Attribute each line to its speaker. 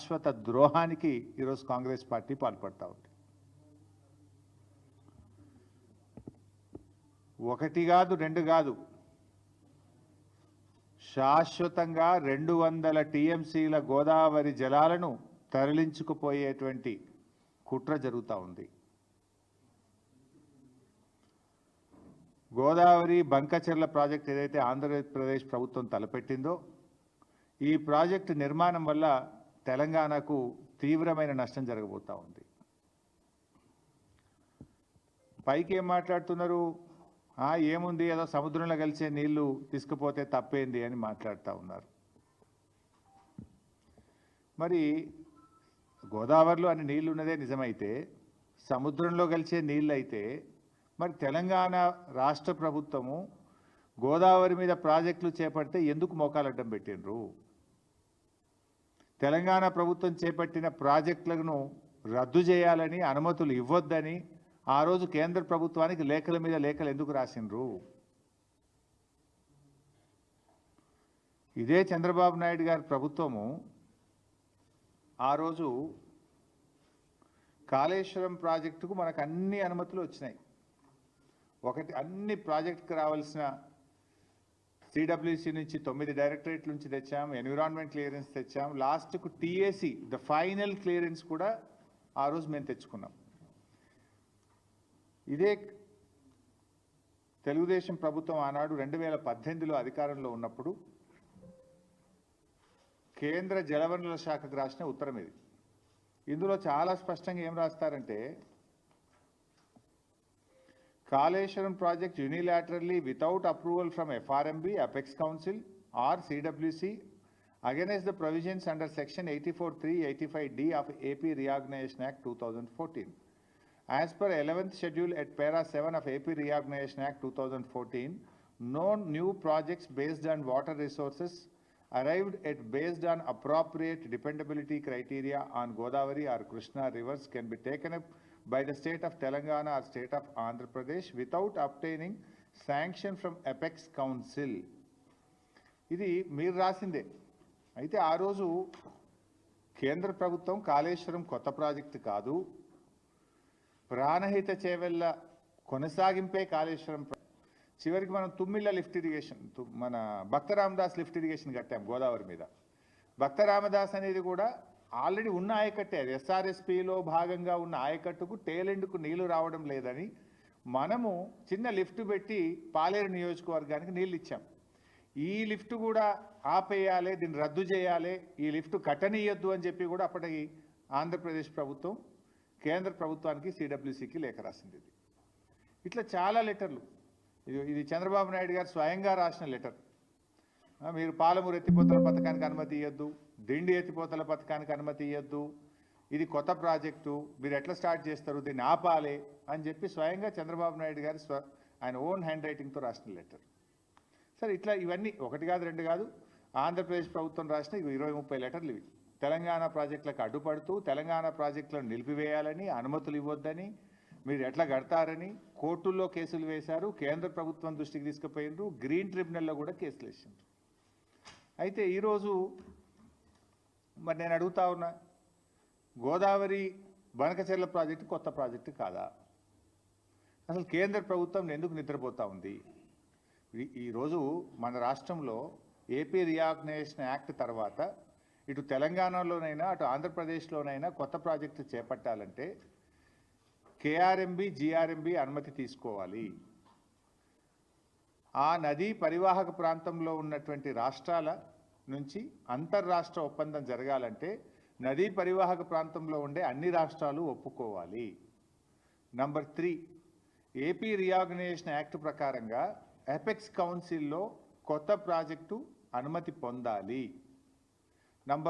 Speaker 1: శాశ్వత ద్రోహానికి ఈరోజు కాంగ్రెస్ పార్టీ పాల్పడతా ఉంది. ఒకటి కాదు, రెండు కాదు, శాశ్వతంగా 200 టీఎంసీల గోదావరి జలాలను తరలించుకుపోయేటువంటి కుట్ర జరుగుతూ ఉంది. గోదావరి బంకచెర్ల ప్రాజెక్ట్ ఏదైతే ఆంధ్రప్రదేశ్ ప్రభుత్వం తలపెట్టిందో, ఈ ప్రాజెక్టు నిర్మాణం వల్ల తెలంగాణకు తీవ్రమైన నష్టం జరగబోతూ ఉంది. పైకి ఏం మాట్లాడుతున్నారు? ఏముంది, ఏదో సముద్రంలో కలిసే నీళ్లు తీసుకుపోతే తప్పేంది అని మాట్లాడుతూ ఉన్నారు. మరి గోదావరిలో అన్ని నీళ్లు ఉన్నదే నిజమైతే, సముద్రంలో కలిసే నీళ్ళు అయితే, మరి తెలంగాణ రాష్ట్ర ప్రభుత్వము గోదావరి మీద ప్రాజెక్టులు చేపడితే ఎందుకు మోకాలడ్డం పెట్టినరు? తెలంగాణ ప్రభుత్వం చేపట్టిన ప్రాజెక్టులను రద్దు చేయాలని, అనుమతులు ఇవ్వొద్దని ఆ రోజు కేంద్ర ప్రభుత్వానికి లేఖల మీద లేఖలు ఎందుకు రాసినరు? ఇదే చంద్రబాబు నాయుడు గారి ప్రభుత్వము ఆ రోజు కాళేశ్వరం ప్రాజెక్టుకు మనకు అన్ని అనుమతులు వచ్చినాయి. ఒకటి, అన్ని ప్రాజెక్టుకు రావాల్సిన సిడబ్ల్యూసి నుంచి 9 డైరెక్టరేట్ల నుంచి తెచ్చాం, ఎన్విరాన్మెంట్ క్లియరెన్స్ తెచ్చాం, లాస్ట్కు టీఏసీ ద ఫైనల్ క్లియరెన్స్ కూడా ఆ రోజు మేము తెచ్చుకున్నాం. ఇదే తెలుగుదేశం ప్రభుత్వం ఆనాడు 2018లో అధికారంలో ఉన్నప్పుడు కేంద్ర జలవనరుల శాఖకు రాసిన ఉత్తరం ఇది. ఇందులో చాలా స్పష్టంగా ఏం రాస్తారంటే, Kaleshwaram project unilaterally without approval from FRMB, apex council or CWC against the provisions under section 84(3), 85(d) of AP Reorganization Act 2014. As per 11th schedule at para 7 of AP Reorganization Act 2014, no new projects based on water resources arrived at based on appropriate dependability criteria on Godavari or Krishna rivers can be taken up by the state of Telangana or state of Andhra Pradesh without obtaining sanction from Apex Council. ఇది మీరు రాసిందే. అయితే ఆ రోజు కేంద్ర ప్రభుత్వం కాళేశ్వరం కొత్త project కాదు, ప్రాణహిత చేవెళ్ళ కొనసాగింపే కాళేశ్వరం. చివరికి మనం తుమ్మిళ్ళ లిఫ్ట్ ఇరిగేషన్, మన భక్త రామదాస్ లిఫ్ట్ ఇరిగేషన్ కట్టాం గోదావరి మీద. భక్త రామదాస్ అనేది కూడా ఆల్రెడీ ఉన్న ఆయకట్టే, అది ఎస్ఆర్ఎస్పిలో భాగంగా ఉన్న ఆయకట్టుకు టేలెండ్కు నీళ్లు రావడం లేదని మనము చిన్న లిఫ్ట్ పెట్టి పాలేరు నియోజకవర్గానికి నీళ్ళు ఇచ్చాం. ఈ లిఫ్ట్ కూడా ఆపేయాలి, దీన్ని రద్దు చేయాలి, ఈ లిఫ్ట్ కట్టనీయొద్దు అని చెప్పి కూడా అప్పటికి ఆంధ్రప్రదేశ్ ప్రభుత్వం కేంద్ర ప్రభుత్వానికి సిడబ్ల్యూసికి లేఖ రాసింది. ఇట్లా చాలా లెటర్లు. ఇది చంద్రబాబు నాయుడు గారు స్వయంగా రాసిన లెటర్. మీరు పాలమూరు ఎత్తిపోతల పథకానికి అనుమతి ఇవ్వద్దు, దిండి ఎత్తిపోతల పథకానికి అనుమతి ఇవ్వద్దు, ఇది కొత్త ప్రాజెక్టు, మీరు ఎట్లా స్టార్ట్ చేస్తారు, దీన్ని ఆపాలి అని చెప్పి స్వయంగా చంద్రబాబు నాయుడు గారు ఆయన ఓన్ హ్యాండ్ రైటింగ్తో రాసిన లెటర్. సరే, ఇట్లా ఇవన్నీ ఒకటి కాదు, రెండు కాదు, ఆంధ్రప్రదేశ్ ప్రభుత్వం రాసిన 20-30 లెటర్లు ఇవి. తెలంగాణ ప్రాజెక్టులకు అడ్డుపడుతూ, తెలంగాణ ప్రాజెక్టులను నిలిపివేయాలని, అనుమతులు ఇవ్వొద్దని, మీరు ఎట్లా కడతారని కోర్టుల్లో కేసులు వేశారు, కేంద్ర ప్రభుత్వం దృష్టికి తీసుకుపోయినారు, గ్రీన్ ట్రిబ్యునల్లో కూడా కేసులు వేసిండ్రు. అయితే ఈరోజు మరి నేను అడుగుతా ఉన్నా, గోదావరి బనకచెర్ల ప్రాజెక్టు కొత్త ప్రాజెక్టు కాదా? అసలు కేంద్ర ప్రభుత్వం ఎందుకు నిద్రపోతూ ఉంది? ఈరోజు మన రాష్ట్రంలో ఏపీ రీఆర్గనైజేషన్ యాక్ట్ తర్వాత ఇటు తెలంగాణలోనైనా అటు ఆంధ్రప్రదేశ్లోనైనా కొత్త ప్రాజెక్టు చేపట్టాలంటే కేఆర్ఎంబి, జిఆర్ఎంబి అనుమతి తీసుకోవాలి. ఆ నదీ పరివాహక ప్రాంతంలో ఉన్నటువంటి రాష్ట్రాల నుంచి అంతర్రాష్ట్ర ఒప్పందం జరగాలంటే నదీ పరివాహక ప్రాంతంలో ఉండే అన్ని రాష్ట్రాలు ఒప్పుకోవాలి. నంబర్ 3, ఏపీ రీఆర్గనైజేషన్ యాక్ట్ ప్రకారంగా అపెక్స్ కౌన్సిల్లో కొత్త ప్రాజెక్టు అనుమతి పొందాలి.